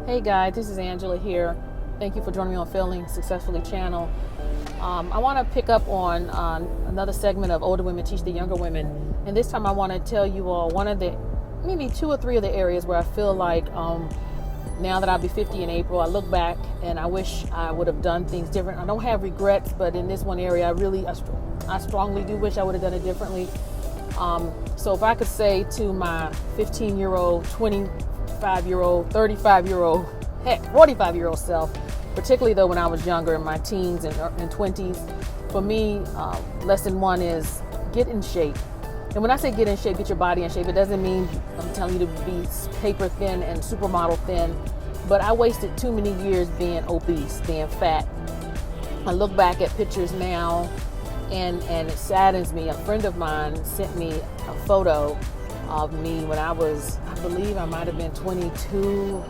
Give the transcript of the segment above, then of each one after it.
Hey guys, this is Angela here. Thank you for joining me on Failing Successfully channel. I want to pick up on another segment of Older Women Teach the Younger Women. And this time I want to tell you all one of the, maybe two or three of the areas where I feel like now that I'll be 50 in April, I look back and I wish I would have done things different. I don't have regrets, but in this one area, I strongly do wish I would have done it differently. So if I could say to my 15-year-old, 25-year-old, 35-year-old, heck, 45-year-old self, particularly though when I was younger in my teens and 20s, for me, lesson one is get in shape. And when I say get in shape, get your body in shape, it doesn't mean I'm telling you to be paper thin and supermodel thin, but I wasted too many years being obese, being fat. I look back at pictures now and it saddens me. A friend of mine sent me a photo of me when I believe I might have been 22,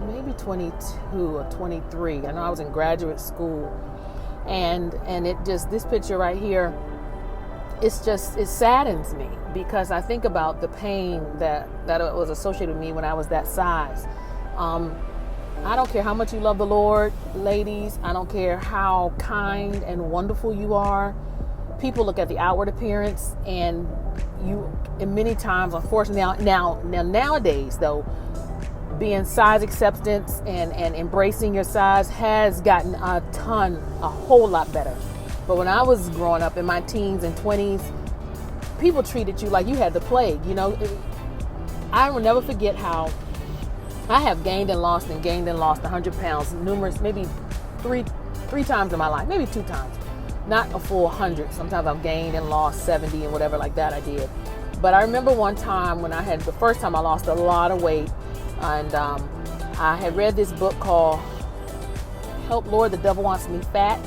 maybe 22 or 23. I know I was in graduate school, and this picture right here, it saddens me because I think about the pain that was associated with me when I was that size. I don't care how much you love the Lord, ladies. I don't care how kind and wonderful you are. People look at the outward appearance, and many times, unfortunately, nowadays though, being size acceptance and embracing your size has gotten a whole lot better. But when I was growing up in my teens and 20s, people treated you like you had the plague. I will never forget how I have gained and lost 100 pounds numerous, maybe three times in my life, maybe 2 times. Not a full 100. Sometimes I've gained and lost 70 and whatever like that I did. But I remember one time when the first time I lost a lot of weight, and I had read this book called Help Lord, the Devil Wants Me Fat.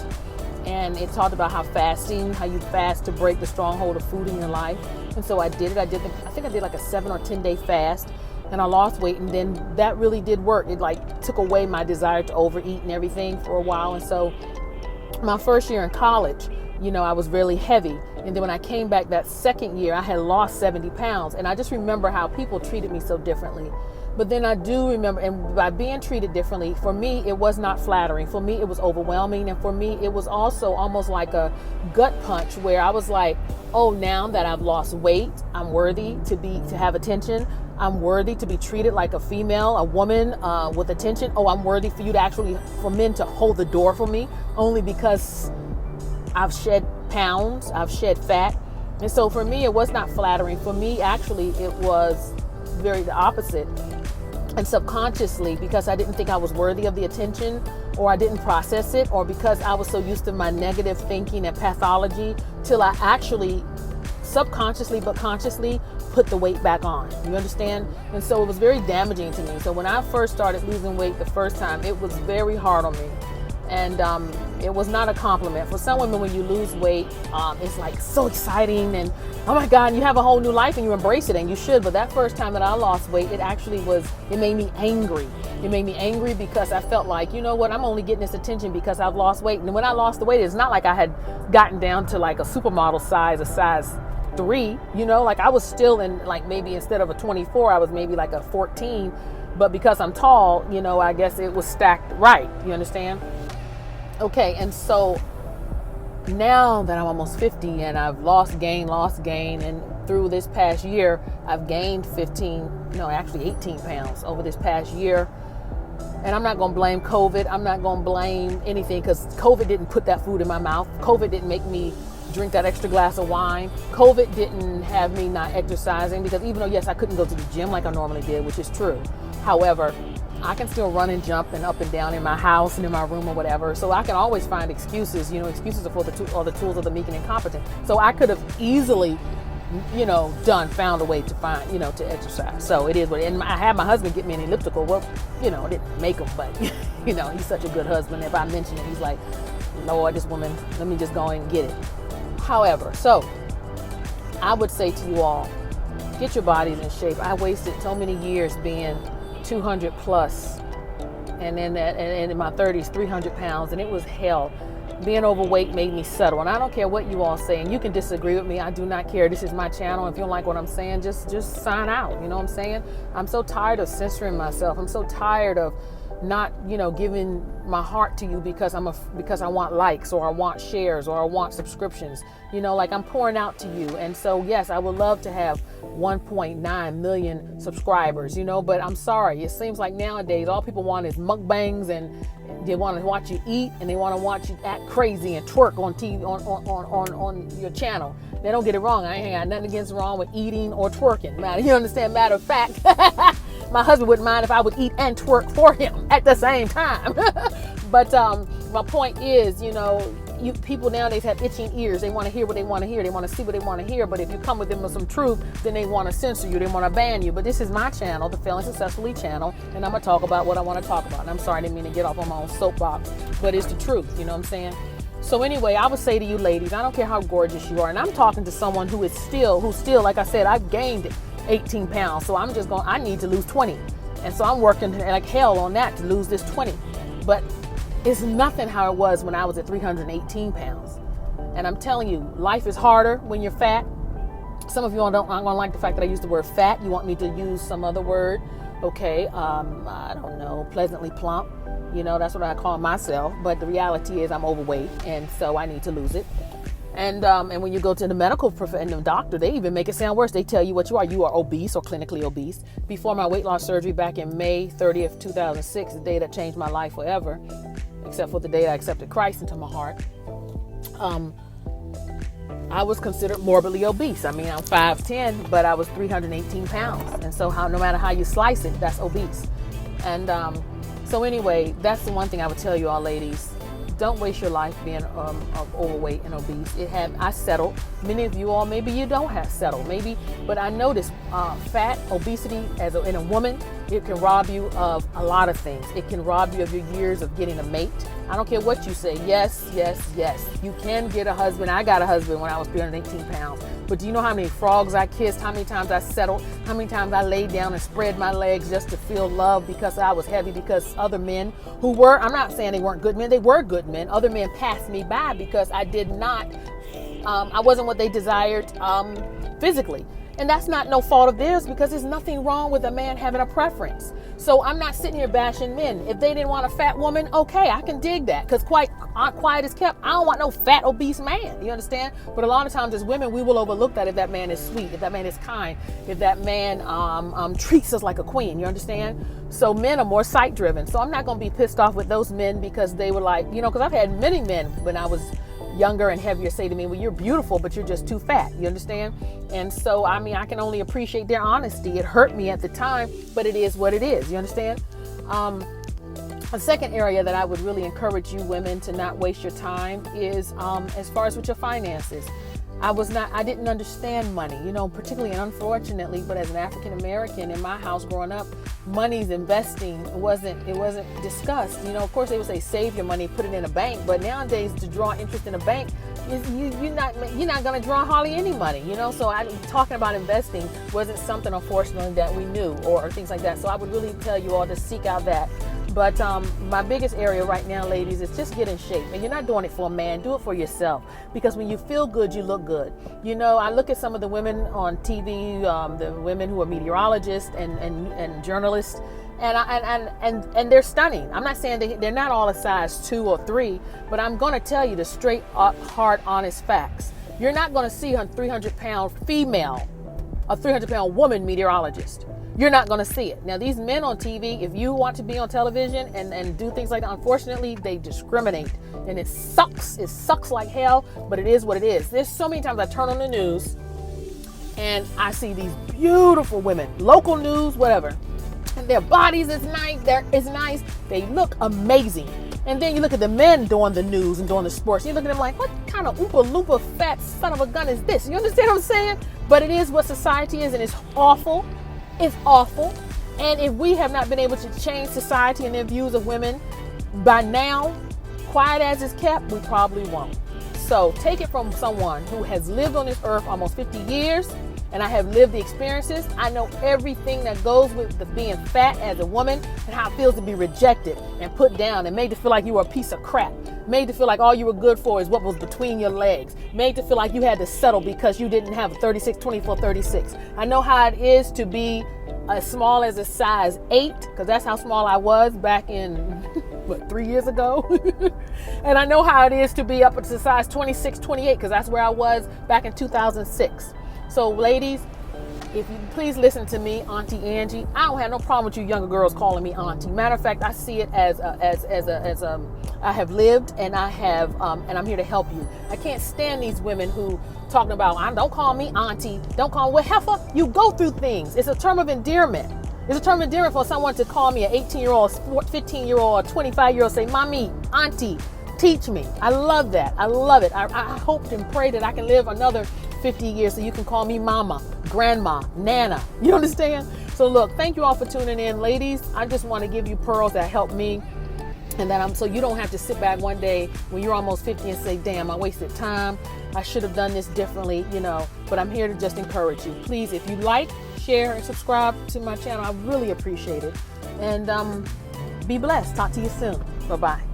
And it talked about how you fast to break the stronghold of food in your life. And so I did it. I think I did like a 7 or 10 day fast, and I lost weight. And then that really did work. It took away my desire to overeat and everything for a while. And so my first year in college, I was really heavy. And then when I came back that second year, I had lost 70 pounds. And I just remember how people treated me so differently. But then I do remember, and by being treated differently, for me, it was not flattering. For me, it was overwhelming. And for me, it was also almost like a gut punch where I was like, oh, now that I've lost weight, I'm worthy to have attention. I'm worthy to be treated like a female, a woman with attention. Oh, I'm worthy for men to hold the door for me only because I've shed pounds, I've shed fat. And so for me, it was not flattering. For me, actually, it was very the opposite. And subconsciously, because I didn't think I was worthy of the attention, or I didn't process it, or because I was so used to my negative thinking and pathology, till I actually subconsciously but consciously put the weight back on. You understand? And so it was very damaging to me. So when I first started losing weight the first time, it was very hard on me. And it was not a compliment. For some women, when you lose weight, it's like so exciting and oh my God, you have a whole new life and you embrace it, and you should. But that first time that I lost weight, it made me angry. It made me angry because I felt like, you know what, I'm only getting this attention because I've lost weight. And when I lost the weight, it's not like I had gotten down to like a supermodel size, a size 3, like I was still in, like, maybe instead of a 24, I was maybe like a 14. But because I'm tall, I guess it was stacked right. You understand? Okay, and so now that I'm almost 50 and I've lost, gain, and through this past year, I've gained 18 pounds over this past year. And I'm not going to blame COVID. I'm not going to blame anything because COVID didn't put that food in my mouth. COVID didn't make me drink that extra glass of wine. COVID didn't have me not exercising because even though, yes, I couldn't go to the gym like I normally did, which is true. However, I can still run and jump and up and down in my house and in my room or whatever. So I can always find excuses. Excuses are are the tools of the meek and incompetent. So I could have easily, found a way to find, to exercise. So it is what, and I had my husband get me an elliptical. Well, I didn't make him, but, he's such a good husband. If I mention it, he's like, Lord, this woman, let me just go and get it. However, so I would say to you all, get your bodies in shape. I wasted so many years being 200 plus, and then in my 30s, 300 pounds, and it was hell. being overweight made me settle. And I don't care what you all say, and you can disagree with me. I do not care. This is my channel. If you don't like what I'm saying, just sign out. You know what I'm saying? I'm so tired of censoring myself. I'm so tired of not, giving my heart to you because because I want likes, or I want shares, or I want subscriptions. Like I'm pouring out to you. And so, yes, I would love to have 1.9 million subscribers, but I'm sorry. It seems like nowadays all people want is mukbangs, and they want to watch you eat, and they want to watch you act crazy and twerk on TV, on your channel. They don't get it wrong. I ain't got nothing against wrong with eating or twerking. You understand? Matter of fact, my husband wouldn't mind if I would eat and twerk for him at the same time. But my point is, people nowadays have itching ears. They want to hear what they want to hear. They want to see what they want to hear. But if you come with them with some truth, then they want to censor you. They want to ban you. But this is my channel, the Failing Successfully channel, and I'm going to talk about what I want to talk about. And I'm sorry, I didn't mean to get off on my own soapbox, but it's the truth. You know what I'm saying? So anyway, I would say to you ladies, I don't care how gorgeous you are. And I'm talking to someone who's still, like I said, I've gained 18 pounds. So I need to lose 20. And so I'm working like hell on that to lose this 20. But it's nothing how it was when I was at 318 pounds. And I'm telling you, life is harder when you're fat. Some of you all aren't going to like the fact that I use the word fat. You want me to use some other word. Okay. I don't know, pleasantly plump. That's what I call myself. But the reality is I'm overweight, and so I need to lose it. And when you go to the medical professional doctor, they even make it sound worse. They tell you what you are. You are obese or clinically obese. Before my weight loss surgery back in May 30th, 2006, the day that changed my life forever, except for the day I accepted Christ into my heart, I was considered morbidly obese. I mean, I'm 5'10", but I was 318 pounds. And so no matter how you slice it, that's obese. And so anyway, that's the one thing I would tell you all ladies. Don't waste your life being overweight and obese. I settled. Many of you all, maybe you don't have settled, maybe, but I noticed fat, obesity in a woman, it can rob you of a lot of things. It can rob you of your years of getting a mate. I don't care what you say. Yes, yes, yes. You can get a husband. I got a husband when I was 318 pounds. But do you know how many frogs I kissed? How many times I settled? How many times I laid down and spread my legs just to feel love because I was heavy, because other men who were, I'm not saying they weren't good men, they were good men. Other men passed me by because I did not, I wasn't what they desired physically. And that's not no fault of theirs, because there's nothing wrong with a man having a preference. So I'm not sitting here bashing men. If they didn't want a fat woman, okay, I can dig that, because quiet is kept. I don't want no fat, obese man. You understand? But a lot of times as women, we will overlook that if that man is sweet, if that man is kind, if that man treats us like a queen. You understand? So men are more sight driven. So I'm not going to be pissed off with those men because they were like, because I've had many men when I was younger and heavier say to me, well, you're beautiful, but you're just too fat. You understand? And so, I mean, I can only appreciate their honesty. It hurt me at the time, but it is what it is. You understand? A second area that I would really encourage you women to not waste your time is as far as with your finances. I didn't understand money, particularly and unfortunately, but as an African American in my house growing up, money's investing wasn't discussed. Of course they would say save your money, put it in a bank, but nowadays to draw interest in a bank, you're not going to draw hardly any money, So talking about investing wasn't something, unfortunately, that we knew or things like that. So I would really tell you all to seek out that. But my biggest area right now, ladies, is just get in shape. And you're not doing it for a man. Do it for yourself. Because when you feel good, you look good. I look at some of the women on TV, the women who are meteorologists and journalists, and they're stunning. I'm not saying they're not all a size 2 or 3, but I'm going to tell you the straight up, hard, honest facts. You're not going to see a 300-pound female, a 300-pound woman meteorologist. You're not going to see it. Now, these men on TV, if you want to be on television and do things like that, unfortunately, they discriminate. And it sucks. It sucks like hell, but it is what it is. There's so many times I turn on the news and I see these beautiful women, local news, whatever. And their bodies is nice. They look amazing. And then you look at the men doing the news and doing the sports. You look at them like, what kind of Oompa Loompa fat son of a gun is this? You understand what I'm saying? But it is what society is, and it's awful. It's awful. And if we have not been able to change society and their views of women by now, quiet as it's kept, we probably won't. So take it from someone who has lived on this earth almost 50 years and I have lived the experiences. I know everything that goes with the being fat as a woman and how it feels to be rejected and put down and made to feel like you were a piece of crap, made to feel like all you were good for is what was between your legs, made to feel like you had to settle because you didn't have a 36, 24, 36. I know how it is to be as small as a size 8, because that's how small I was back in 3 years ago. And I know how it is to be up to size 26, 28, because that's where I was back in 2006. So ladies, if you please listen to me, Auntie Angie. I don't have no problem with you younger girls calling me auntie. Matter of fact, I see it as I have lived, and I'm here to help you. I can't stand these women who talking about, don't call me auntie, don't call me, well, heifer, you go through things. It's a term of endearment. It's a term of endearment for someone to call me an 18-year-old, 15-year-old, or 25-year-old, say, mommy, auntie, teach me. I love that. I love it. I hope and pray that I can live another 50 years so you can call me mama, grandma, nana. You understand? So look, thank you all for tuning in, ladies. I just want to give you pearls that help me, and that so you don't have to sit back one day when you're almost 50 and say, damn, I wasted time. I should have done this differently, but I'm here to just encourage you. Please, if you like, share, and subscribe to my channel, I really appreciate it. And be blessed. Talk to you soon. Bye-bye.